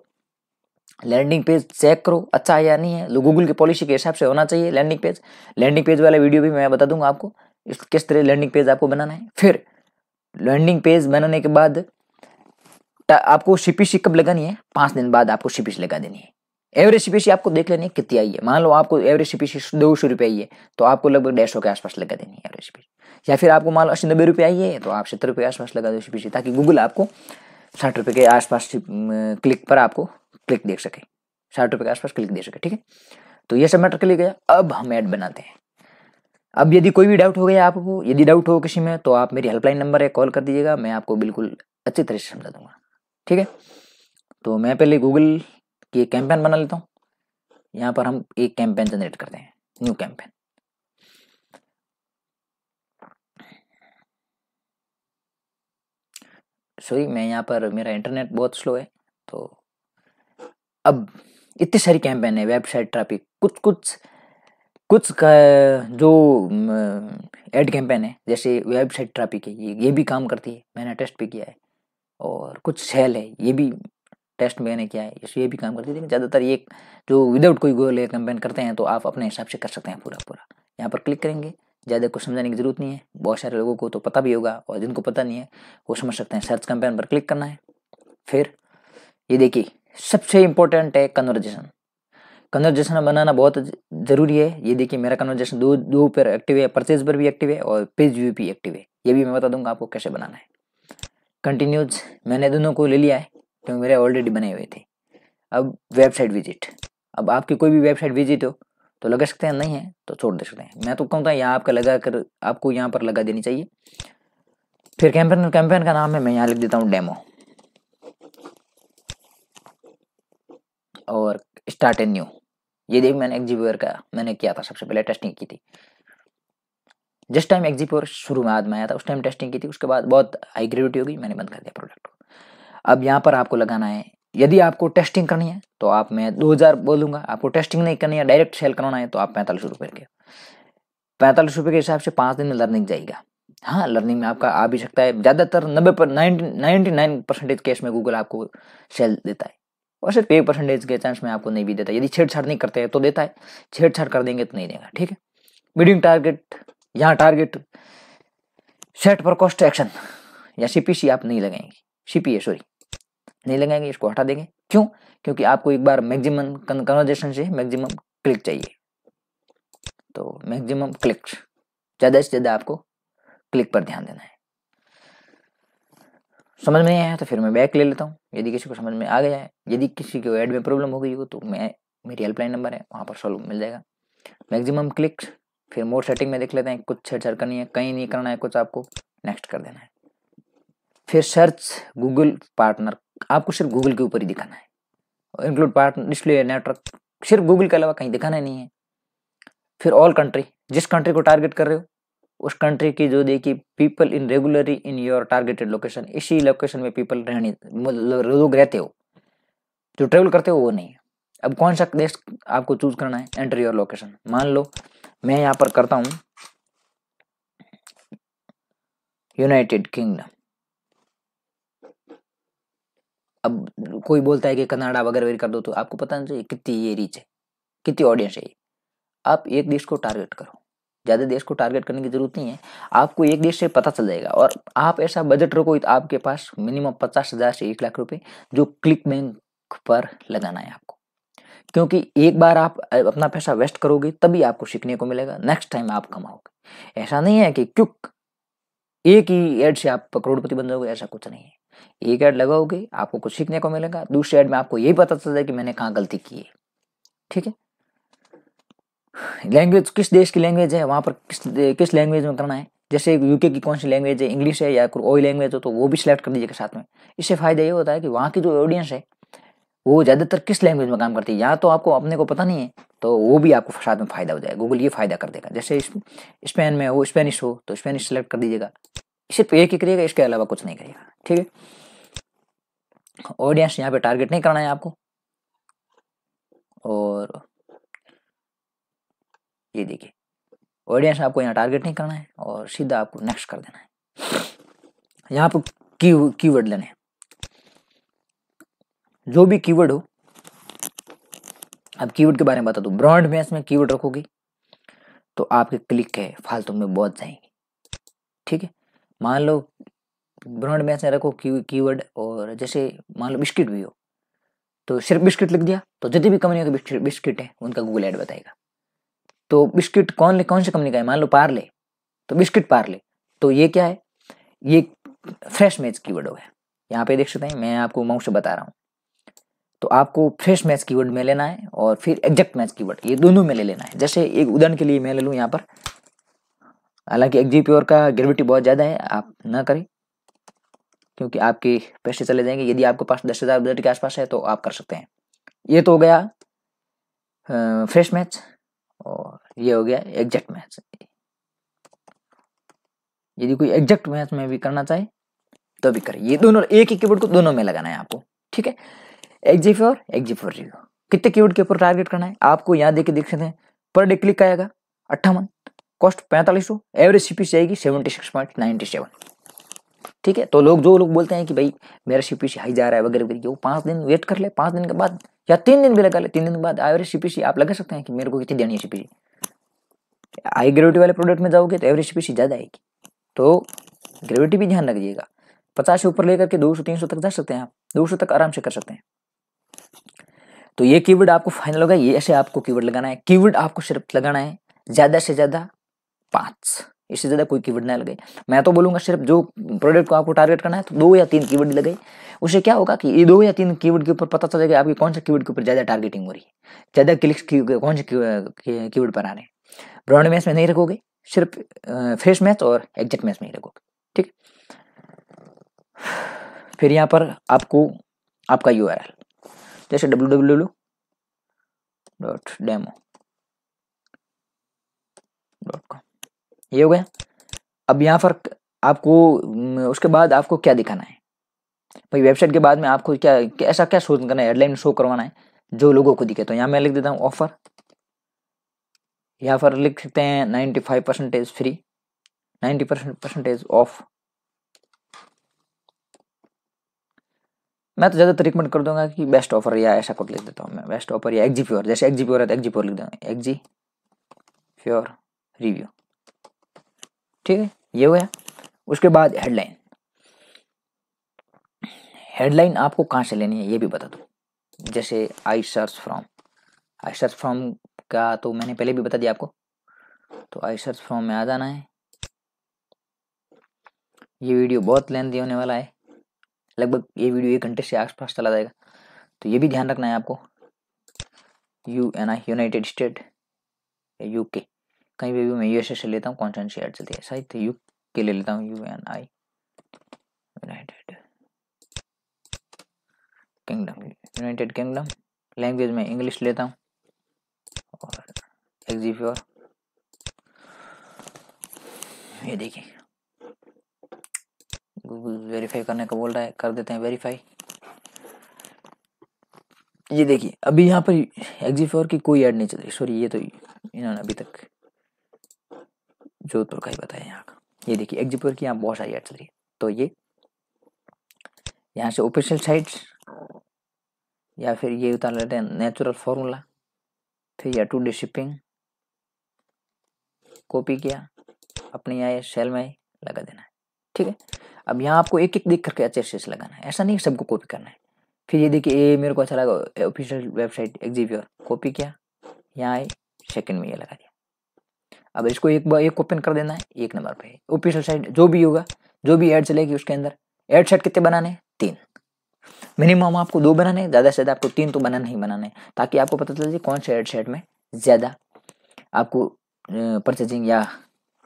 लैंडिंग पेज चेक करो अच्छा है या नहीं है। गूगल की पॉलिसी के हिसाब से होना चाहिए लैंडिंग पेज वाला वीडियो भी मैं बता दूंगा आपको किस तरह लैंडिंग पेज आपको बनाना है। फिर लैंडिंग पेज बनाने के बाद आपको सीपीसी कब लगानी है? 5 दिन बाद आपको सीपीसी लगा देनी है। एवरेज सीपीसी आपको देख लेनी है कितनी आई है। मान लो आपको एवरेज सीपीसी ₹200 आई है, तो आपको लगभग 150 के आसपास लगा देनी है एवरेज सीपीसी। या फिर आपको मान लो ₹80-90 आई है, तो आप ₹70 के आसपास लगा दो सीपीसी, ताकि गूगल आपको ₹60 के आसपास क्लिक पर आपको क्लिक देख सके, ₹60 के आसपास क्लिक दे सके। ठीक है, तो ये सब मैटर क्लियर गया। अब हम ऐड बनाते हैं। अब यदि कोई भी डाउट हो गया आपको, यदि डाउट हो किसी में, तो आप मेरी हेल्पलाइन नंबर है, कॉल कर दीजिएगा, मैं आपको बिल्कुल अच्छी तरह से समझा दूंगा। ठीक है, तो मैं पहले गूगल की एक कैंपेन बना लेता हूँ। यहाँ पर हम एक कैंपेन जनरेट करते हैं, न्यू कैंपेन। सॉरी, मैं यहाँ पर, मेरा इंटरनेट बहुत स्लो है। तो अब इतनी सारी कैंपेन है, वेबसाइट ट्रैफिक, कुछ का जो एड कैंपेन है, जैसे वेबसाइट ट्रैफिक है, ये भी काम करती है, मैंने टेस्ट भी किया है। और कुछ सेल है, ये भी टेस्ट मैंने किया है, ये भी काम करती है। लेकिन ज़्यादातर ये जो विदाउट कोई गोल कैंपेन करते हैं, तो आप अपने हिसाब से कर सकते हैं पूरा। यहाँ पर क्लिक करेंगे, ज़्यादा कुछ समझाने की जरूरत नहीं है, बहुत सारे लोगों को तो पता भी होगा, और जिनको पता नहीं है वो समझ सकते हैं। सर्च कैंपेन पर क्लिक करना है। फिर ये देखिए, सबसे इंपॉर्टेंट है कन्वर्जेशन। कन्वर्जेशन बनाना बहुत जरूरी है। ये देखिए मेरा कन्वर्जेशन दो पर एक्टिव है, परचेज पर भी एक्टिव है और पेज व्यू भी एक्टिव है। ये भी मैं बता दूंगा आपको कैसे बनाना है। कंटिन्यूज मैंने दोनों को ले लिया है क्योंकि मेरे ऑलरेडी बने हुए थे। अब वेबसाइट विजिट, अब आपकी कोई भी वेबसाइट विजिट हो तो लगा सकते हैं, नहीं है तो छोड़ दे सकते हैं। मैं तो कहता हूँ यहाँ आपका लगा कर आपको यहाँ पर लगा देनी चाहिए। फिर कैंपेन का नाम है, मैं यहाँ लिख देता हूँ डेमो और स्टार्ट ए न्यू। ये देख मैंने एक्जीप्योर का मैंने किया था, सबसे पहले टेस्टिंग की थी। जिस टाइम एक्जीप्योर शुरू में आया था उस टाइम टेस्टिंग की थी, उसके बाद बहुत हाई ग्रेविटी हो गई, मैंने बंद कर दिया प्रोडक्ट को। अब यहाँ पर आपको लगाना है, यदि आपको टेस्टिंग करनी है तो आप मैं 2000 बोलूंगा, आपको टेस्टिंग नहीं करनी है डायरेक्ट सेल कराना है तो आप 45 रुपये के 45 रुपये के हिसाब से 5 दिन में लर्निंग जाएगा। हाँ लर्निंग में आपका आ भी सकता है, ज़्यादातर 99% केस में गूगल आपको सेल देता है और सिर्फ 1% के चांस में आपको नहीं भी देता। यदि छेड़छाड़ नहीं करते हैं तो देता है, छेड़छाड़ कर देंगे तो नहीं देगा। ठीक है, मीडियम टारगेट, यहाँ टारगेट सेट पर कॉस्ट एक्शन या सीपीसी आप नहीं लगाएंगे, सीपीए सॉरी नहीं लगाएंगे, इसको हटा देंगे। क्यों? क्योंकि आपको एक बार मैक्सिमम कन्वर्जेशन से मैक्सिमम क्लिक चाहिए, तो मैक्सिमम क्लिक्स, ज़्यादा से ज़्यादा आपको क्लिक पर ध्यान देना है। समझ में नहीं आया तो फिर मैं बैक ले लेता हूँ। यदि किसी को समझ में आ गया है, यदि किसी को ऐड में प्रॉब्लम हो गई हो तो मेरी हेल्पलाइन नंबर है, वहाँ पर सॉल्व मिल जाएगा। मैक्सिमम क्लिक्स, फिर मोर सेटिंग में देख लेते हैं, कुछ छेड़छाड़ करनी है, कहीं नहीं करना है कुछ, आपको नेक्स्ट कर देना है। फिर सर्च गूगल पार्टनर, आपको सिर्फ गूगल के ऊपर ही दिखाना है। इंक्लूड पार्टनर डिस्प्ले नेटवर्क, सिर्फ गूगल के अलावा कहीं दिखाना ही नहीं है। फिर ऑल कंट्री, जिस कंट्री को टारगेट कर रहे हो उस कंट्री की जो देखिए people in regularly in your targeted location, इसी लोकेशन में पीपल रहने मतलब लोग रहते हो, जो ट्रेवल करते हो वो नहीं है। अब कौन सा देश आपको चूज करना है, एंटर योर लोकेशन। मान लो मैं यहाँ पर करता हूँ यूनाइटेड किंगडम। अब कोई बोलता है कि कनाडा वगैरह कर दो, तो आपको पता नहीं चाहिए कितनी ये रीच है, कितनी ऑडियंस है। आप एक देश को टारगेट करो, ज़्यादा देश को टारगेट करने की जरूरत नहीं है, आपको एक देश से पता चल जाएगा। और आप ऐसा बजट रखो आपके पास मिनिमम 50,000 से 1 लाख रुपए जो क्लिक बैंक पर लगाना है आपको, क्योंकि एक बार आप अपना पैसा वेस्ट करोगे तभी आपको सीखने को मिलेगा, नेक्स्ट टाइम आप कमाओगे। ऐसा नहीं है कि क्यों एक ही एड से आप करोड़पति बन जाओगे, ऐसा कुछ नहीं है। एक एड लगाओगे आपको कुछ सीखने को मिलेगा, दूसरे एड में आपको यही पता चल जाए कि मैंने कहाँ गलती की है। ठीक है, लैंग्वेज किस देश की लैंग्वेज है, वहाँ पर किस लैंग्वेज में करना है। जैसे यूके की कौन सी लैंग्वेज है, इंग्लिश है या कोई लैंग्वेज हो तो वो भी सिलेक्ट कर दीजिएगा साथ में। इससे फायदा ये होता है कि वहाँ की जो ऑडियंस है वो ज़्यादातर किस लैंग्वेज में काम करती है, या तो आपको अपने को पता नहीं है तो वो भी आपको साथ में फायदा हो जाएगा, गूगल ये फायदा कर देगा। जैसे स्पेन में हो, स्पेनिश हो तो स्पेनिश सेलेक्ट कर दीजिएगा, सिर्फ एक ही करिएगा, इसके अलावा कुछ नहीं करिएगा। ठीक है, ऑडियंस यहाँ पे टारगेट नहीं करना है आपको, और ये देखिए ऑडियंस आपको यहाँ टारगेट नहीं करना है और सीधा आपको नेक्स्ट कर देना है। यहाँ पर कीवर्ड लेने, जो भी कीवर्ड हो, अब कीवर्ड के बारे में बता दूं, ब्रॉड मैच में कीवर्ड रखोगी तो आपके क्लिक है फालतू में बहुत जाएंगे। ठीक है, मान लो ब्रॉड मैच में रखो कीवर्ड, और जैसे मान लो बिस्किट भी हो तो सिर्फ बिस्किट लिख दिया तो जितनी भी कंपनियों के बिस्किट है उनका गूगल ऐड बताएगा। तो बिस्किट कौन सी कंपनी का है, मान लो पार्ले, तो बिस्किट पार्ले, तो ये क्या है, ये फ्रेश मैच कीवर्ड हो गया। यहाँ पे देख सकते हैं, मैं आपको माउस से बता रहा हूँ। तो आपको फ्रेश मैच कीवर्ड में लेना है और फिर एग्जैक्ट मैच कीवर्ड, ये दोनों में ले लेना है। जैसे एक उदाहरण के लिए मैं ले लूँ यहाँ पर, हालांकि एक्जीप्योर का ग्रेविटी बहुत ज़्यादा है, आप ना करें क्योंकि आपके पैसे चले जाएंगे। यदि आपके पास 10,000 बजट के आसपास है तो आप कर सकते हैं। ये तो हो गया फ्रेश मैच, और ये हो गया एग्जैक्ट मैच। यदि कोई एग्जैक्ट मैच में भी करना चाहे तो भी करें, ये दोनों एक ही कीवर्ड को दोनों में लगाना है आपको। ठीक है, एक्जीप्योर रिव्यू, कितने कीवर्ड के ऊपर टारगेट करना है आपको यहाँ देख सकते हैं। पर डे क्लिक आएगा 58, कॉस्ट 4500, एवरेज सीपीसी आएगी 76.97। ठीक है, तो जो लोग बोलते हैं कि भाई मेरा सीपीसी हाई जा रहा है वगैरह वगैरह, वो 5 दिन वेट कर ले, 5 दिन के बाद या 3 दिन भी लगा ले, 3 दिन के बाद एवरेज सीपीसी आप लगा सकते हैं कि मेरे को कितनी देनी है सीपीसी। हाई ग्रेविटी वाले प्रोडक्ट में जाओगे तो एवरेज सीपीसी ज़्यादा आएगी, तो ग्रेविटी भी ध्यान रखिएगा। 50 से ऊपर लेकर के 200-300 तक जा सकते हैं आप, 200 तक आराम से कर सकते हैं। तो ये कीवर्ड आपको फाइनल होगा, ये ऐसे आपको कीवर्ड लगाना है। कीवर्ड आपको सिर्फ लगाना है ज्यादा से ज्यादा 5, इससे ज्यादा कोई कीवर्ड ना लगे। मैं तो बोलूंगा सिर्फ जो प्रोडक्ट को आपको टारगेट करना है तो 2 या 3 कीवर्ड लगे। उससे क्या होगा कि ये 2 या 3 कीवर्ड के ऊपर पता चलेगा आपकी कौन सा कीवर्ड के ऊपर ज्यादा टारगेटिंग हो रही है, ज्यादा क्लिक्स कौन से कीवर्ड पर आ रहे हैं। ब्रांड मैच में नहीं रखोगे, सिर्फ फ्रेश मैच और एग्जैक्ट मैच में ही रखोगे, ठीक। फिर यहाँ पर आपको आपका URL जैसे www.demo.com, ये हो गया। अब यहाँ पर आपको उसके बाद आपको क्या दिखाना है भाई, वेबसाइट के बाद में आपको क्या ऐसा क्या शो करना है, हेडलाइन शो करवाना है जो लोगों को दिखे। तो यहाँ मैं लिख देता हूँ ऑफर, यहाँ पर लिख सकते हैं 95% फ्री, 90% ऑफ। मैं तो ज़्यादातर रिकमेंड कर दूंगा कि बेस्ट ऑफर या ऐसा कुछ लिख देता हूँ मैं, बेस्ट ऑफर या एक्जी प्योर, जैसे एक्जी प्योर है तो एक्जी प्योर लिख दूंगा, एक्जी प्योर रिव्यू, ठीक है। ये हो गया। उसके बाद हेडलाइन, हेडलाइन आपको कहाँ से लेनी है ये भी बता दूँ। जैसे आई सर्च फ्रॉम का तो मैंने पहले भी बता दिया आपको। तो आई सर्च फ्रॉम में आ जाना है। ये वीडियो बहुत लेंथी होने वाला है, लगभग ये वीडियो 1 घंटे से आसपास चला जाएगा, तो ये भी ध्यान रखना है आपको। यूनाइटेड स्टेट या यूके, कहीं भी मैं यूएसए से लेता हूँ, कौन सा शेयर चलती है शायद तो यूके ले लेता हूँ, यूनाइटेड किंगडम। लैंग्वेज में इंग्लिश लेता हूँ और एक्जी प्योर, ये देखिए गूगल वेरीफाई करने को बोल रहा है, कर देते हैं वेरीफाई। ये देखिए अभी यहाँ पर एक्जी प्योर की कोई ऐड नहीं चल रही, सॉरी ये तो इन्होंने अभी तक जोधपुर का ही बताया यहाँ का। ये देखिए एक्जी प्योर की यहाँ बहुत सारी ऐड चल रही है। तो ये यहाँ से ऑफिशियल साइट्स या फिर ये उतार लेते हैं नेचुरल फॉर्मूला, फिर या 2 डे शिपिंग, कॉपी किया अपनी आए सेल में लगा देना है, ठीक है। अब यहाँ आपको एक एक देख करके अच्छे से लगाना है, ऐसा नहीं सबको कॉपी करना है। फिर ये देखिए ये मेरे को अच्छा लगा, official website exe pure, copy किया, यहाँ आए सेकंड में ये लगा दिया। अब इसको एक बार एक ओपन कर देना है 1 नंबर पे, ऑफिशियल साइट जो भी होगा, जो भी ऐड चलेगी उसके अंदर। ऐड सेट कितने बनाने, 3 मिनिमम आपको 2 बनाने, ज़्यादा से ज़्यादा आपको 3 तो बनाना ही बनाने, ताकि आपको पता चल जाए कौन से ऐड सेट में ज़्यादा आपको परचेजिंग या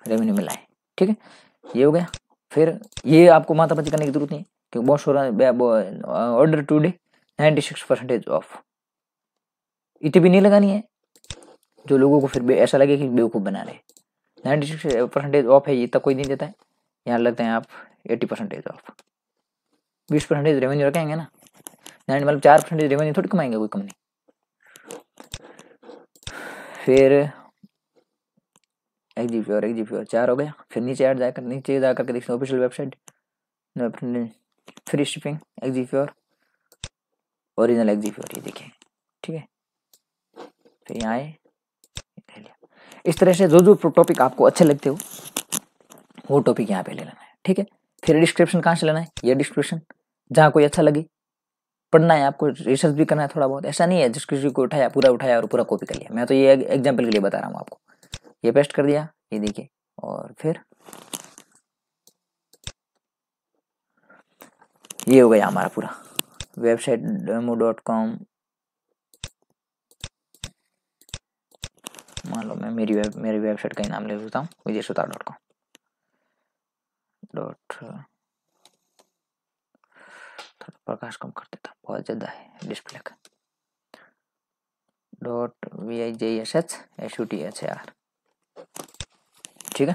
रेवेन्यू मिला है, ठीक है। ये हो गया। फिर ये आपको माथापच्ची करने की जरूरत नहीं है क्योंकि बहुत सारा ऑर्डर टुडे 96% ऑफ, इतनी भी नहीं लगानी है जो लोगों को फिर ऐसा लगे कि बेवकूफ़ बना रहे। 96% ऑफ है, ये तक कोई नहीं देता है। यहाँ लगते हैं आप 80% ऑफ, 20% रेवेन्यू रखेंगे ना, 9 मतलब 4% रेवेन्यू थोड़ी कमाएंगे कोई कंपनी। फिर एक्जी प्योर 4 हो गया। फिर नीचे ऐड जाकर नीचे जा करके देखते हैं official website, free shipping exe pure, original exe pure, ये देखिए, ठीक है। फिर यहाँ आए, इस तरह से जो जो टॉपिक आपको अच्छे लगते हो वो टॉपिक यहाँ पे ले लेना है, ठीक है। फिर डिस्क्रिप्शन कहाँ से लेना है, ये डिस्क्रिप्शन जहाँ कोई अच्छा लगे पढ़ना है, आपको रिसर्च भी करना है थोड़ा बहुत, ऐसा नहीं है जिस किसी को उठाया और पूरा कॉपी कर लिया। मैं तो ये एग्जाम्पल के लिए बता रहा हूँ आपको। ये पेस्ट कर दिया, ये देखिए, और फिर ये हो गया हमारा पूरा वेबसाइट demo.com। मान लो मैं मेरी वेबसाइट का ही नाम ले लेता हूँ, विजयसुतार.com। प्रकाश कम कर देता, बहुत ज़्यादा है डिस्प्ले का। .vijshuthr, ठीक है।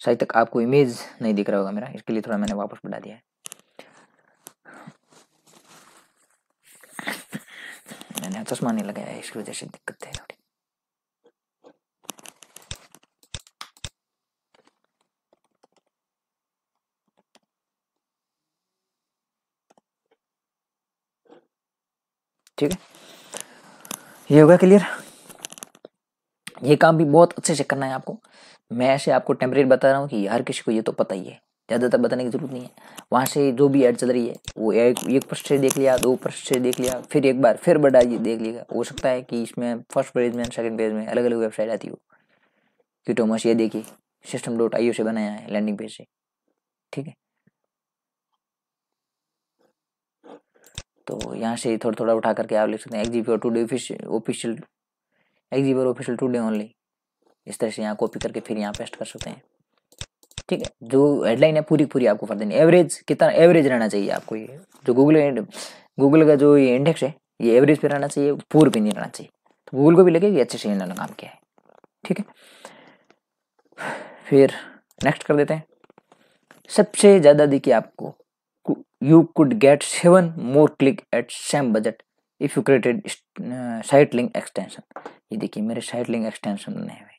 शायद तक आपको इमेज नहीं दिख रहा होगा मेरा, इसके लिए थोड़ा मैंने वापस बढ़ा दिया है। मैंने चश्मा नहीं लगाया है, इसकी वजह से दिक्कत है थोड़ी। ठीक है, ये होगा क्लियर। ये काम भी बहुत अच्छे से करना है आपको। मैं ऐसे आपको टेम्परेरी बता रहा हूँ कि हर किसी को ये तो पता ही है, ज़्यादातर बताने की जरूरत नहीं है। वहाँ से जो भी ऐड चल रही है वो एक पृष्ठ से देख लिया, 2 पृष्ठ से देख लिया, फिर एक बार फिर बढ़ाइए देख लिएगा। हो सकता है कि इसमें फर्स्ट पेज में सेकंड पेज में अलग अलग वेबसाइट आती हो। कीटोमस ये देखिए system.io से बनाया है लैंडिंग पेज से, ठीक है। तो यहाँ से थोड़ा थोड़ा उठा करके आप लिख सकते हैं XGP और टुडे ऑफिशियल XGP और ऑफिशियल टुडे ओनली, इस तरह से यहाँ कॉपी करके फिर यहाँ पेस्ट कर सकते हैं, ठीक है। जो हेडलाइन है पूरी पूरी आपको कर देनी। एवरेज कितना एवरेज रहना चाहिए आपको, ये जो गूगल का जो ये इंडेक्स है ये एवरेज पे रहना चाहिए, पूरे पे नहीं रहना चाहिए। तो गूगल को भी लगे कि अच्छे से इन्होंने काम किया है, ठीक है। फिर नेक्स्ट कर देते हैं। सबसे ज़्यादा देखिए आपको you could get 7 more click at same budget if you created site link extension. ये देखिए मेरे साइट लिंक एक्सटेंशन बने हुए,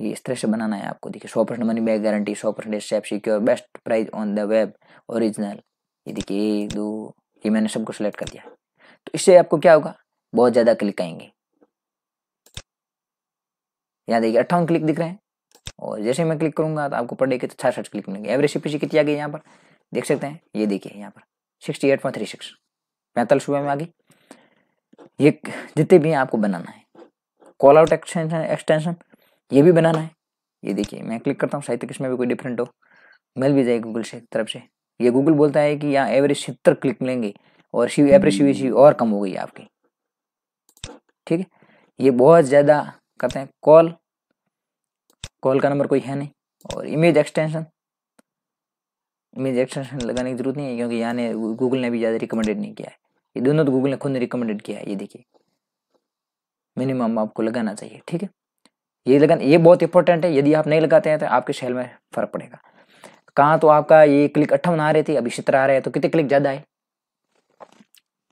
ये इस तरह से बनाना है आपको। देखिए 100% money back guarantee, 100% step secure, best price on the web, original. ये देखिए 1 2 ये मैंने सबको सिलेक्ट कर दिया। तो इससे आपको क्या होगा, बहुत ज़्यादा क्लिक आएंगे। यहाँ देखिए 58 क्लिक दिख रहे हैं, और जैसे मैं क्लिक करूंगा तो आपको पर डे के 66 क्लिक मिलेंगे। एवरेज सीपीसी कितनी आ गई यहाँ पर देख सकते हैं, ये देखिए यहाँ पर 68.36, 45 रुपये में आ गई। ये जितने भी हैं आपको बनाना है। कॉल आउट एक्सटेंशन ये भी बनाना है। ये देखिए मैं क्लिक करता हूँ, शायद इसमें भी कोई डिफरेंट हो, मिल भी जाए गूगल से तरफ से। ये गूगल बोलता है कि यहाँ एवरेज 70 क्लिक मिलेंगे और एवरेज सीवीसी और कम हो गई आपकी, ठीक है। ये बहुत ज़्यादा करते हैं। कॉल का नंबर कोई है नहीं। और इमेज एक्सटेंशन लगाने की जरूरत नहीं है, क्योंकि यहाँ ने गूगल ने भी ज़्यादा रिकमेंडेड नहीं किया है। ये दोनों तो गूगल ने खुद ने रिकमेंडेड किया है। ये देखिए मिनिमम आपको लगाना चाहिए, ठीक है। ये बहुत इंपॉर्टेंट है। यदि आप नहीं लगाते हैं तो आपके सेल में फर्क पड़ेगा। कहाँ तो आपका ये क्लिक 58 आ रहे थे, अभी 70 आ रहे हैं, तो कितने क्लिक ज़्यादा है।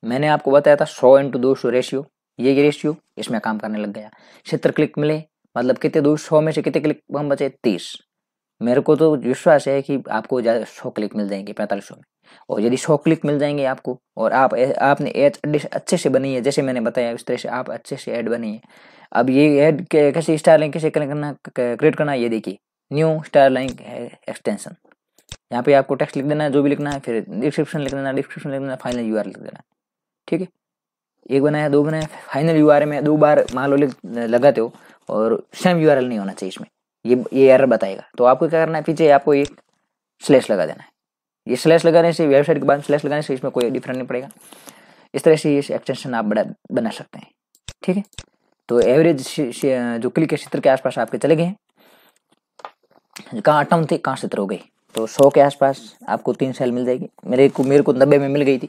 मैंने आपको बताया था 100:200 रेशियो, ये रेशियो इसमें काम करने लग गया। 70 क्लिक मिले मतलब कितने 200 में से कितने क्लिक हम बचे, 30। मेरे को तो विश्वास है कि आपको 100 क्लिक मिल जाएंगे 4500 में। और यदि 100 क्लिक मिल जाएंगे आपको, और आपने एड अच्छे से बनी है, जैसे मैंने बताया उस तरह से आप अच्छे से ऐड बनी है। अब ये ऐड कैसे स्टार लिंक कैसे करना, क्रिएट करना, ये देखिए न्यू स्टार लिंक एक्सटेंशन। यहाँ पे आपको टेक्स्ट लिख देना है जो भी लिखना है, फिर डिस्क्रिप्शन लिख देना, फाइनल यूआरएल लिख देना है, ठीक है। एक बनाया, 2 बनाया, फाइनल यूआरएल में 2 बार मान लो लगाते हो और सेम यूआरएल नहीं होना चाहिए इसमें, ये एरर बताएगा। तो आपको क्या करना है, पीछे आपको एक स्लैश लगा देना है। ये स्लैश लगाने से, वेबसाइट के बाद स्लैश लगाने से इसमें कोई डिफरेंट नहीं पड़ेगा। इस तरह से ये एक्सटेंशन आप बना सकते हैं, ठीक है। तो एवरेज जो क्लिक है 70 के आसपास आपके चले गए हैं। कहाँ 58 थे, कहाँ 70 हो गई, तो 100 के आसपास आपको 3 सेल मिल जाएगी। मेरे को 90 में मिल गई थी।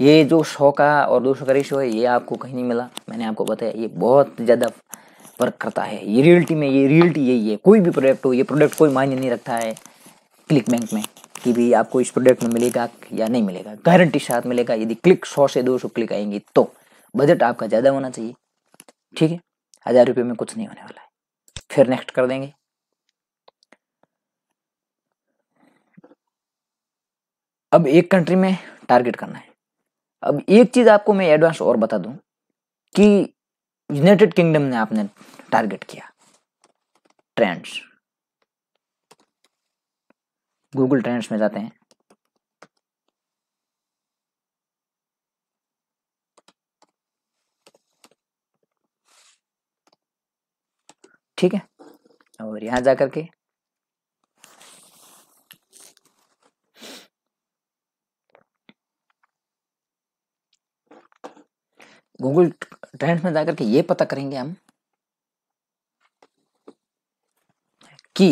ये जो 100 का और 200 का रेशियो है ये आपको कहीं नहीं मिला, मैंने आपको बताया। ये बहुत ज़्यादा वर्क करता है। ये रियलिटी में, ये रियलिटी यही है। कोई भी प्रोडक्ट हो, ये प्रोडक्ट कोई मायने नहीं रखता है क्लिक बैंक में कि भी आपको इस प्रोडक्ट में मिलेगा या नहीं मिलेगा, गारंटी साथ मिलेगा। यदि क्लिक 100 से 200 क्लिक आएंगी तो बजट आपका ज़्यादा होना चाहिए, ठीक है। 1000 रुपये में कुछ नहीं होने वाला है। फिर नेक्स्ट कर देंगे। अब एक कंट्री में टारगेट करना है। अब एक चीज़ आपको मैं एडवांस और बता दूं कि यूनाइटेड किंगडम ने आपने टारगेट किया। ट्रेंड्स, गूगल ट्रेंड्स में जाते हैं, ठीक है। और यहां जाकर के गूगल ट्रेंड्स में जाकर के ये पता करेंगे हम कि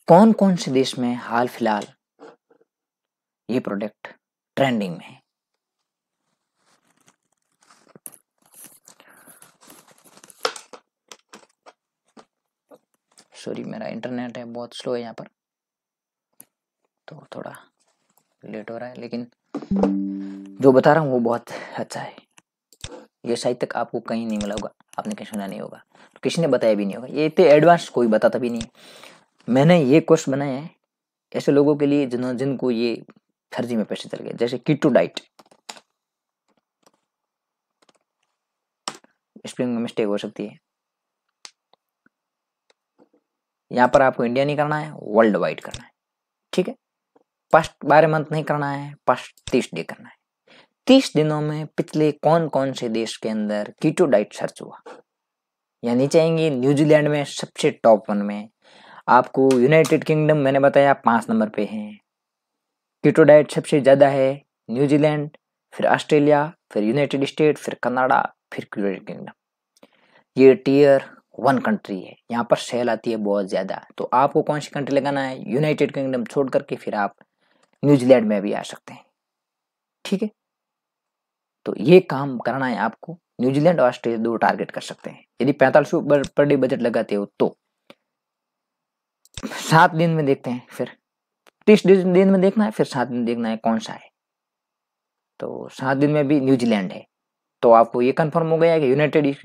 कौन कौन से देश में हाल फिलहाल ये प्रोडक्ट ट्रेंडिंग में है। सॉरी मेरा इंटरनेट है बहुत स्लो है यहाँ पर, तो थोड़ा लेट हो रहा है, लेकिन जो बता रहा हूँ वो बहुत अच्छा है। ये शायद तक आपको कहीं नहीं मिला होगा, आपने कहीं सुना नहीं होगा, तो किसी ने बताया भी नहीं होगा। ये इतने एडवांस कोई बताता भी नहीं है। मैंने ये कोर्स बनाया है ऐसे लोगों के लिए जिनको ये फर्जी में पैसे चल गए, जैसे कीटो डाइट। स्पेलिंग में मिस्टेक हो सकती है। यहाँ पर आपको इंडिया नहीं करना है, वर्ल्ड वाइड करना है। ठीक है, फर्स्ट 12 मंथ नहीं करना है, फर्स्ट 30 डे करना है। 30 दिनों में पिछले कौन कौन से देश के अंदर कीटो डाइट सर्च हुआ, या नीचे आएंगे न्यूजीलैंड में सबसे टॉप 1 में, आपको यूनाइटेड किंगडम मैंने बताया 5 नंबर पे है, कीटो डाइट सबसे ज्यादा है न्यूजीलैंड, फिर ऑस्ट्रेलिया, फिर यूनाइटेड स्टेट, फिर कनाडा, फिर यूनाइटेड किंगडम। ये टियर 1 कंट्री है, यहाँ पर सेल आती है बहुत ज्यादा। तो आपको कौन सी कंट्री लगाना है, यूनाइटेड किंगडम छोड़ करके फिर आप न्यूजीलैंड में भी आ सकते हैं। ठीक है, तो ये काम करना है आपको। न्यूजीलैंड और ऑस्ट्रेलिया 2 टारगेट कर सकते हैं। यदि 4500 पर डे बजट लगाते हो तो 7 दिन में देखते हैं, फिर 30 दिन में देखना है, फिर 7 दिन देखना है कौन सा है। तो 7 दिन में भी न्यूजीलैंड है, तो आपको ये कंफर्म हो गया है कि यूनाइटेड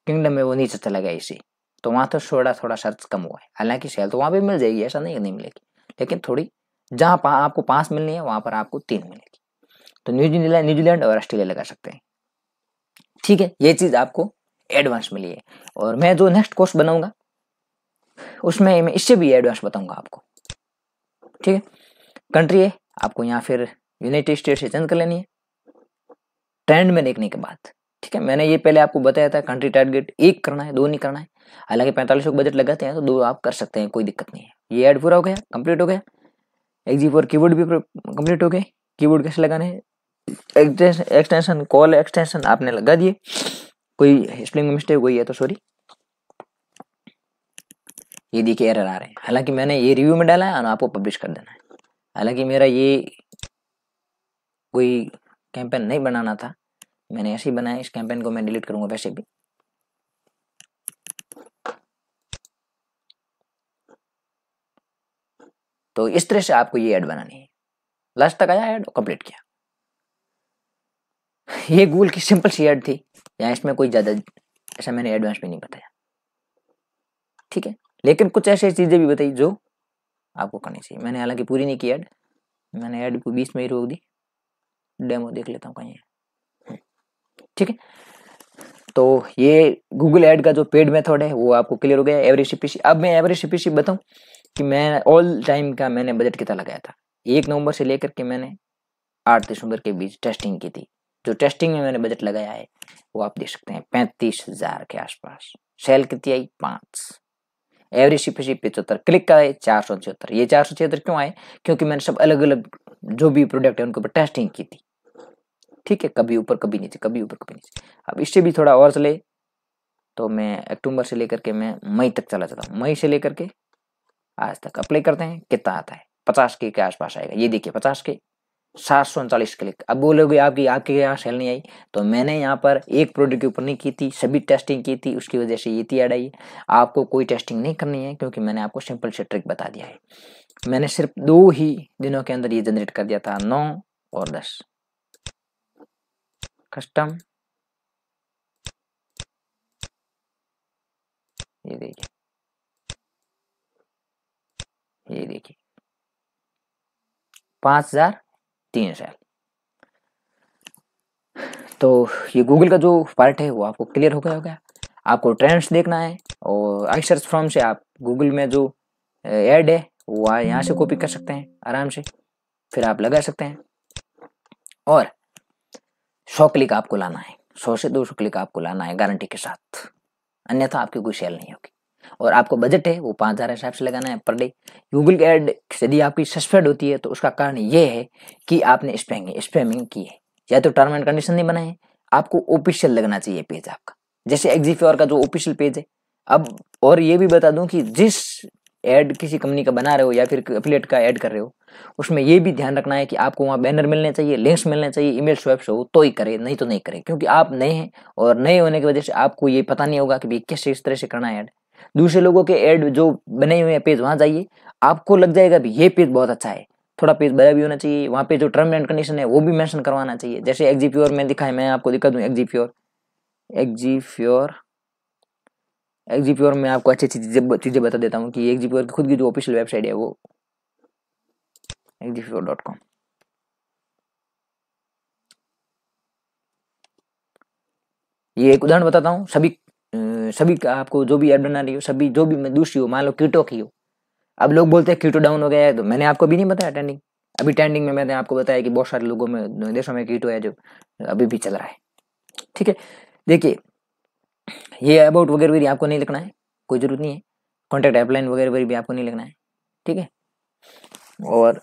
किंगडम में वो नीचे चला गया इसी, तो वहां तो थोड़ा सर्च कम हुआ है। हालांकि सेल तो वहां भी मिल जाएगी, ऐसा नहीं है नहीं मिलेगी, लेकिन थोड़ी जहां आपको 5 मिलनी है वहां पर आपको 3 मिलेगी। तो न्यूजीलैंड और ऑस्ट्रेलिया लगा सकते हैं। ठीक है, ये चीज आपको एडवांस मिली है। और मैं जो नेक्स्ट कोर्स बनाऊंगा उसमें मैं इससे भी एडवांस बताऊंगा आपको। ठीक है, कंट्री है आपको यहाँ फिर यूनाइटेड स्टेट से चेंज कर लेनी है ट्रेंड में देखने के बाद। ठीक है, मैंने ये पहले आपको बताया था कंट्री टारगेट 1 करना है, 2 नहीं करना है। हालांकि 4500 बजट लगाते हैं तो 2 आप कर सकते हैं, कोई दिक्कत नहीं है। ये ऐड पूरा हो गया, कंप्लीट हो गया। XG4 कीबोर्ड भी कंप्लीट हो गए। कीबोर्ड कैसे लगाने हैं, एक्सटेंशन कॉल एक्सटेंशन आपने लगा दिए, कोई स्पेलिंग मिस्टेक हुई है तो सॉरी। ये देखिए एरर आ रहे हैं, हालांकि मैंने ये रिव्यू में डाला है और आपको पब्लिश कर देना है। हालांकि मेरा ये कोई कैंपेन नहीं बनाना था, मैंने ऐसे ही बनाया। इस कैंपेन को मैं डिलीट करूंगा वैसे भी। तो इस तरह से आपको ये ऐड बनानी है। लास्ट तक आया ऐड, कंप्लीट किया। ये गूगल की सिंपल सी ऐड थी, या इसमें कोई ज्यादा ऐसा मैंने एडवांस भी नहीं बताया। ठीक है, लेकिन कुछ ऐसी चीजें भी बताई जो आपको करनी चाहिए। मैंने हालांकि पूरी नहीं की ऐड, मैंने ऐड को 20 में ही रोक दी। डेमो देख लेता हूँ कहीं है। ठीक है, तो ये गूगल ऐड का जो पेड मेथड है वो आपको क्लियर हो गया, एवरेज सीपीसी। अब मैं एवरेज सीपीसी बताऊं कि मैं ऑल टाइम का मैंने बजट कितना लगाया था। 1 नवंबर से लेकर के मैंने 8 दिसंबर के बीच टेस्टिंग की थी। जो टेस्टिंग में मैंने बजट लगाया है वो आप देख सकते हैं 35,000 के आसपास। सेल कितनी आई 5, एवरेज सीपीसी 75, क्लिक का है 476। ये 476 क्यों आए, क्योंकि मैंने सब अलग अलग जो भी प्रोडक्ट है उनके ऊपर टेस्टिंग की थी। ठीक है, कभी ऊपर कभी नीचे, कभी ऊपर कभी नीचे। अब इससे भी थोड़ा और चले तो मैं अक्टूबर से लेकर के मैं मई तक चला जाता हूँ। मई से लेकर के आज तक अप्लाई करते हैं, कितना आता है 50 के आसपास आएगा। ये देखिए 50 के 739 क्लिक। अब बोलोगे आपके यहाँ सेल नहीं आई, तो मैंने यहाँ पर एक प्रोडक्ट के ऊपर नहीं की थी, सभी टेस्टिंग की थी, उसकी वजह से ये थी ऐड आई। आपको कोई टेस्टिंग नहीं करनी है, क्योंकि मैंने आपको सिंपल से ट्रिक बता दिया है। मैंने सिर्फ 2 ही दिनों के अंदर ये जनरेट कर दिया था, 9 और 10। कस्टम, ये देखिए, ये देखिए 5003 सेल। तो ये गूगल का जो पार्ट है वो आपको क्लियर हो गया। आपको ट्रेंड्स देखना है, और आई सर्च फ्रॉम से आप गूगल में जो ऐड है वो यहाँ से कॉपी कर सकते हैं आराम से, फिर आप लगा सकते हैं। और 100 क्लिक आपको लाना है, 100 से 200 क्लिक आपको लाना है गारंटी के साथ, अन्यथा आपकी कोई सेल नहीं होगी। और आपको बजट है वो 5,000 हिसाब से लगाना है पर डे। गूगल की ऐड यदि आपकी सस्पेंड होती है तो उसका कारण ये है कि आपने स्पैमिंग की है, या तो टर्म एंड कंडीशन नहीं बनाए। आपको ऑफिशियल लगना चाहिए पेज आपका, जैसे एक्जीफ्योर का जो ऑफिशियल पेज है। अब और ये भी बता दूं कि जिस ऐड किसी कंपनी का बना रहे हो या फिर एफिलिएट का ऐड कर रहे हो, उसमें ये भी ध्यान रखना है कि आपको वहाँ बैनर मिलने चाहिए, लिंक्स मिलने चाहिए, ईमेल स्वैप्स हो तो ही करे, नहीं तो नहीं करे। क्योंकि आप नए हैं और नए होने की वजह से आपको ये पता नहीं होगा कि भाई कैसे इस तरह से करना है ऐड। दूसरे लोगों के ऐड जो बने हुए हैं पेज वहां जाइए, आपको लग जाएगा भी ये पेज बहुत अच्छा है। थोड़ा पेज बड़ा भी होना चाहिए, वहां पे जो टर्म एंड कंडीशन है वो भी मेंशन करवाना चाहिए। जैसे एक्जीफ्योर में दिखा है, मैं आपको दिखा दूं एक्जीफ्योर में आपको अच्छी चीजें बता देता हूँ कि एक्जीफ्योर की खुद की जो ऑफिशियल वेबसाइट है वो exifyor.com। ये एक उदाहरण बताता हूँ, सभी सभी का आपको जो भी ऐड बना रही हो, सभी जो भी मैं दूसरी हो, मान लो कीटो की हो, अब लोग बोलते हैं कीटो डाउन हो गया है, तो मैंने आपको भी नहीं बताया ट्रेंडिंग, अभी ट्रेंडिंग में मैंने आपको बताया कि बहुत सारे लोगों में देशों में कीटो है जो अभी भी चल रहा है। ठीक है, देखिए ये अबाउट वगैरह भी आपको नहीं लिखना है, कोई जरूरत नहीं है, कॉन्टैक्ट हेल्पलाइन वगैरह भी आपको नहीं लिखना है। ठीक है, और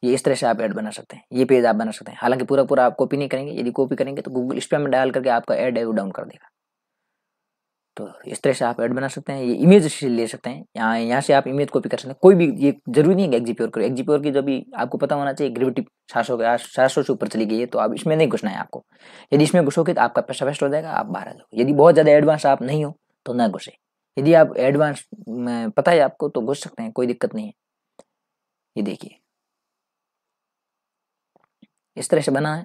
ये इस तरह से आप ऐड बना सकते हैं, ये पेज आप बना सकते हैं। हालांकि पूरा पूरा आप कॉपी नहीं करेंगे, यदि कॉपी करेंगे तो गूगल स्पैम में डाल करके आपका ऐड है वो डाउन कर देगा। तो इस तरह से आप ऐड बना सकते हैं। ये इमेज से ले सकते हैं, यहाँ से आप इमेज कॉपी कर सकते हैं, कोई भी, ये जरूरी नहीं है एक्जीप्योर करो। एक्जीप्योर की जो भी आपको पता होना चाहिए, ग्रेविटी 700 से ऊपर चली गई है, तो आप इसमें नहीं घुसना है आपको। यदि इसमें घुसोगे तो आपका पैसा वेस्ट हो जाएगा, आप बाहर आ जाओगे। यदि बहुत ज़्यादा एडवांस आप नहीं हो तो ना घुसे, यदि आप एडवांस पता है आपको तो घुस सकते हैं, कोई दिक्कत नहीं है। ये देखिए इस तरह से बना है,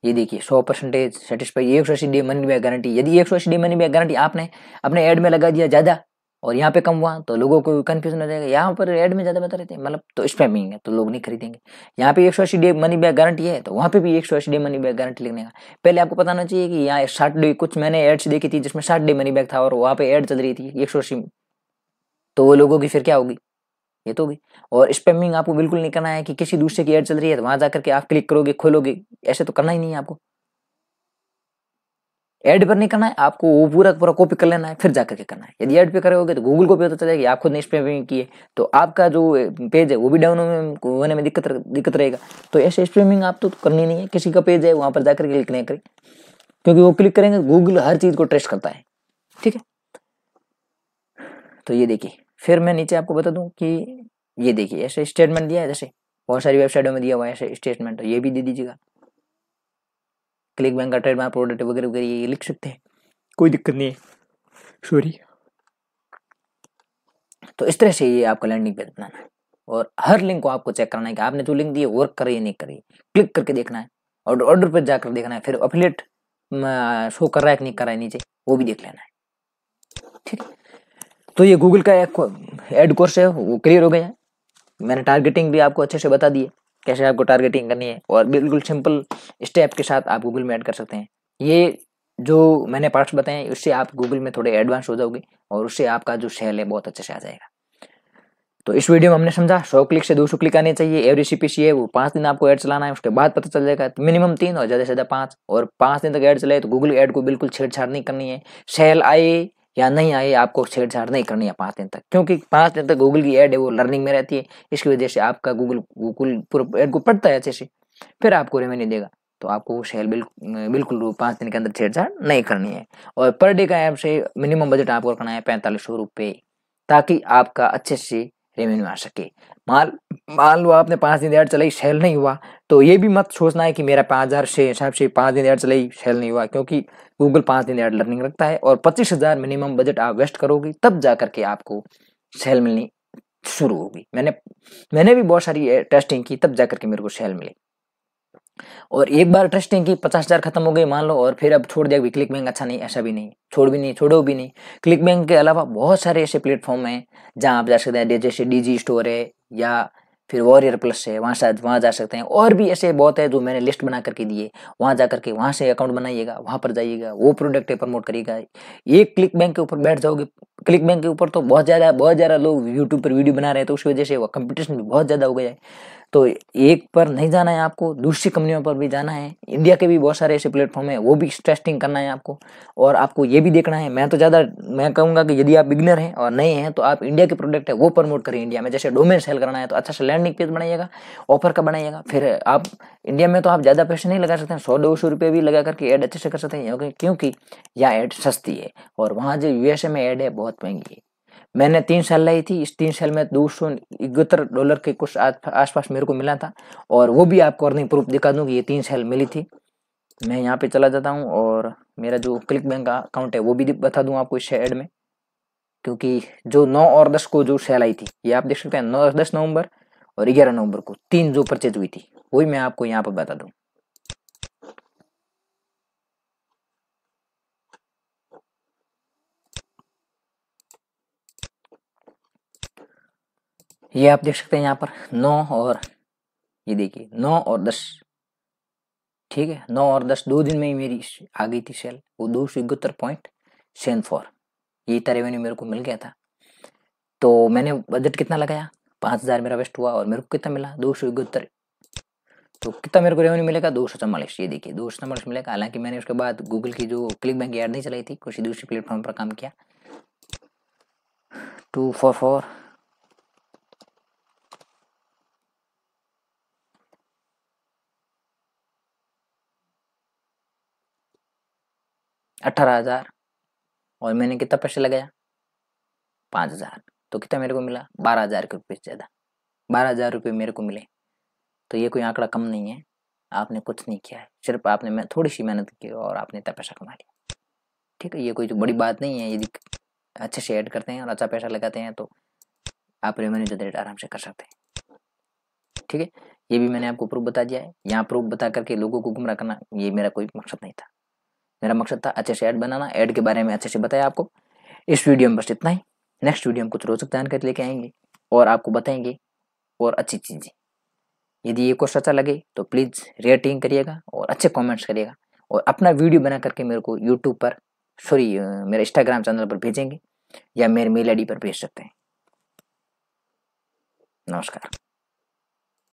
ये देखिए 100% satisfy, 180 day money back guarantee. यदि 180 डे मनी बैक गारंटी आपने अपने ऐड में लगा दिया ज़्यादा और यहाँ पे कम हुआ तो लोगों को कंफ्यूजन हो जाएगा, यहाँ पर ऐड में ज़्यादा बता रहते हैं मतलब तो स्पैमिंग है, तो लोग नहीं खरीदेंगे। यहाँ पे 180 डे मनी बैक गारंटी है तो वहाँ पे भी 180 डे मनी बैक गारंटी लिखने का। पहले आपको पता होना चाहिए कि यहाँ 60 डे, कुछ मैंने एड्स देखी थी जिसमें 60 डे मनी बैक था और वहाँ पे ऐड चल रही थी 180, तो वो लोगों की फिर क्या होगी, ये तो होगी। और स्पैमिंग आपको बिल्कुल नहीं करना है कि किसी दूसरे की ऐड चल रही है तो वहां जाकर के आप क्लिक करोगे खोलोगे, ऐसे तो करना ही नहीं है आपको। ऐड पर नहीं करना है आपको, वो पूरा पूरा कॉपी कर लेना है फिर जाकर के करना है। यदि ऐड पे करोगे तो गूगल को भी पता चलेगा कि आप खुद ने स्पैमिंग की है, तो आपका जो पेज है वो भी डाउन होने में दिक्कत रहेगा। तो ऐसे स्पैमिंग आप तो करनी नहीं है, किसी का पेज है वहां पर जाकर के क्लिक नहीं करें, क्योंकि वो क्लिक करेंगे, गूगल हर चीज को ट्रेस करता है। ठीक है, तो ये देखिए फिर मैं नीचे आपको बता दूं कि ये देखिए ऐसे स्टेटमेंट दिया है, जैसे बहुत सारी वेबसाइटों में दिया हुआ है ऐसे स्टेटमेंट, तो ये भी दे दीजिएगा। क्लिक बैंक का ट्रेडमार्क प्रोडक्ट वगैरह वगैरह ये लिख सकते हैं, कोई दिक्कत नहीं है, सॉरी। तो इस तरह से ये आपका लैंडिंग पेज बनाना है और हर लिंक को आपको चेक करना है कि आपने जो लिंक दी है वर्क कर रही है नहीं कर रही, क्लिक करके देखना है और ऑर्डर पर जाकर देखना है, फिर एफिलिएट शो कर रहा है कि नहीं कर रहा है नीचे, वो भी देख लेना है। ठीक है, तो ये गूगल का एड कोर्स है वो क्लियर हो गया है। मैंने टारगेटिंग भी आपको अच्छे से बता दी है, कैसे आपको टारगेटिंग करनी है और बिल्कुल सिंपल स्टेप के साथ आप गूगल में ऐड कर सकते हैं। ये जो मैंने पार्ट्स बताए उससे आप गूगल में थोड़े एडवांस हो जाओगे और उससे आपका जो सेल है बहुत अच्छे से आ जाएगा। तो इस वीडियो में हमने समझा 100 क्लिक से 200 क्लिक आने चाहिए, एवरी सीपीसी है वो 5 दिन आपको ऐड चलाना है, उसके बाद पता चल जाएगा मिनिमम 3 और ज़्यादा से ज़्यादा 5, और 5 दिन तक ऐड चलाए तो गूगल ऐड को बिल्कुल छेड़छाड़ नहीं करनी है। सेल आए या नहीं आए आपको छेड़छाड़ नहीं करनी है 5 दिन तक, क्योंकि 5 दिन तक गूगल की ऐड है वो लर्निंग में रहती है, इसकी वजह से आपका गूगल गूगल पूरा ऐड को पढ़ता है अच्छे से, फिर आपको रेवेन्यू देगा। तो आपको वो सेल बिल्कुल 5 दिन के अंदर छेड़छाड़ नहीं करनी है। और पर डे का ऐप से मिनिमम बजट आपको रखना है 4500 रुपये, ताकि आपका अच्छे से रेवेन्यू आ सके। मान मान लो आपने 5 दिन ऐड चलाई सेल नहीं हुआ, तो ये भी मत सोचना है कि मेरा 5000 से हिसाब से 5 दिन ऐड चलाई सेल नहीं हुआ, क्योंकि गूगल 5 दिन ऐड लर्निंग रखता है और 25,000 मिनिमम बजट आप वेस्ट करोगे तब जा करके आपको सेल मिलनी शुरू होगी। मैंने भी बहुत सारी टेस्टिंग की तब जा करके मेरे को सेल मिली। और एक बार टेस्टिंग की 50,000 खत्म हो गई मान लो और फिर अब छोड़ दिया क्लिक बैंक अच्छा नहीं, ऐसा भी नहीं, छोड़ो भी नहीं। क्लिक बैंक के अलावा बहुत सारे ऐसे प्लेटफॉर्म हैं जहां आप जा सकते हैं, जैसे डीजी स्टोर है या फिर वॉरियर प्लस है, वहाँ जा सकते हैं। और भी ऐसे बहुत है जो मैंने लिस्ट बना करके दिए, वहाँ जा करके वहाँ से अकाउंट बनाइएगा, वहाँ पर जाइएगा, वो प्रोडक्ट प्रमोट करिएगा। एक क्लिक बैंक के ऊपर बैठ जाओगे, क्लिक बैंक के ऊपर तो बहुत ज़्यादा लोग यूट्यूब पर वीडियो बना रहे हैं, तो उसकी वजह से वो कंपटीशन भी बहुत ज़्यादा हो गया है। तो एक पर नहीं जाना है आपको, दूसरी कंपनियों पर भी जाना है। इंडिया के भी बहुत सारे ऐसे प्लेटफॉर्म है, वो भी टेस्टिंग करना है आपको। और आपको ये भी देखना है, मैं कहूँगा कि यदि आप बिगिनर हैं और नए हैं तो आप इंडिया के प्रोडक्ट है वो प्रमोट करें इंडिया में। जैसे डोमेन सेल करना है तो अच्छा सा लैंडिंग पेज बनाइएगा, ऑफर का बनाइएगा। फिर आप इंडिया में तो आप ज़्यादा पैसे नहीं लगा सकते हैं, 100-200 रुपये भी लगा करके ऐड अच्छे से कर सकते हैं, क्योंकि यह ऐड सस्ती है और वहाँ जो यूएसए में ऐड है बहुत महंगी है। मैंने 3 साल लाई थी, इस 3 साल में $271 के कुछ आसपास मेरे को मिला था। और वो भी आपको अर्निंग प्रूफ दिखा दूं कि ये 3 साल मिली थी। मैं यहाँ पे चला जाता हूँ और मेरा जो क्लिक बैंक का अकाउंट है वो भी बता दूं आपको इस ऐड में, क्योंकि जो 9 और 10 को जो सेल आई थी ये आप देख सकते हैं, 10 नवंबर और 11 नवंबर को 3 जो परचेज हुई थी वही मैं आपको यहाँ पर बता दूं। ये आप देख सकते हैं यहाँ पर 9 और ये देखिए 9 और 10, ठीक है, 9 और 10 2 दिन में ही मेरी आ गई थी सेल, वो 271.74 ये इतना रेवेन्यू मेरे को मिल गया था। तो मैंने बजट कितना लगाया, 5000 मेरा वेस्ट हुआ और मेरे को कितना मिला 271। तो कितना मेरे को रेवेन्यू मिलेगा 244। ये देखिए 244 मिलेगा। हालांकि मैंने उसके बाद गूगल की जो क्लिक बैंक ऐड नहीं चलाई थी, कुछ दूसरी प्लेटफॉर्म पर काम किया। 244 18,000 और मैंने कितना पैसे लगाया 5,000। तो कितना मेरे को मिला 12,000 के रुपये से ज़्यादा, 12,000 रुपये मेरे को मिले। तो ये कोई आंकड़ा कम नहीं है, आपने कुछ नहीं किया है, सिर्फ आपने थोड़ी सी मेहनत की और आपने इतना पैसा कमा लिया। ठीक है, ये कोई तो बड़ी बात नहीं है। यदि अच्छे से ऐड करते हैं और अच्छा पैसा लगाते हैं तो आप रेवेन्यू जनरेट आराम से कर सकते हैं। ठीक है, ये भी मैंने आपको प्रूफ बता दिया है। यहाँ प्रूफ बता करके लोगों को गुमराह करना ये मेरा कोई मकसद नहीं था। मेरा मकसद था अच्छे से ऐड बनाना, ऐड के बारे में अच्छे से बताया आपको। इस वीडियो में बस इतना ही। नेक्स्ट वीडियो में कुछ रोचक जानकारी लेके आएंगे और आपको बताएंगे और अच्छी चीज़ें। यदि ये कोर्स अच्छा लगे तो प्लीज़ रेटिंग करिएगा और अच्छे कमेंट्स करिएगा और अपना वीडियो बना करके मेरे को यूट्यूब पर मेरे इंस्टाग्राम चैनल पर भेजेंगे या मेरे मेल आईडी पर भेज सकते हैं। नमस्कार।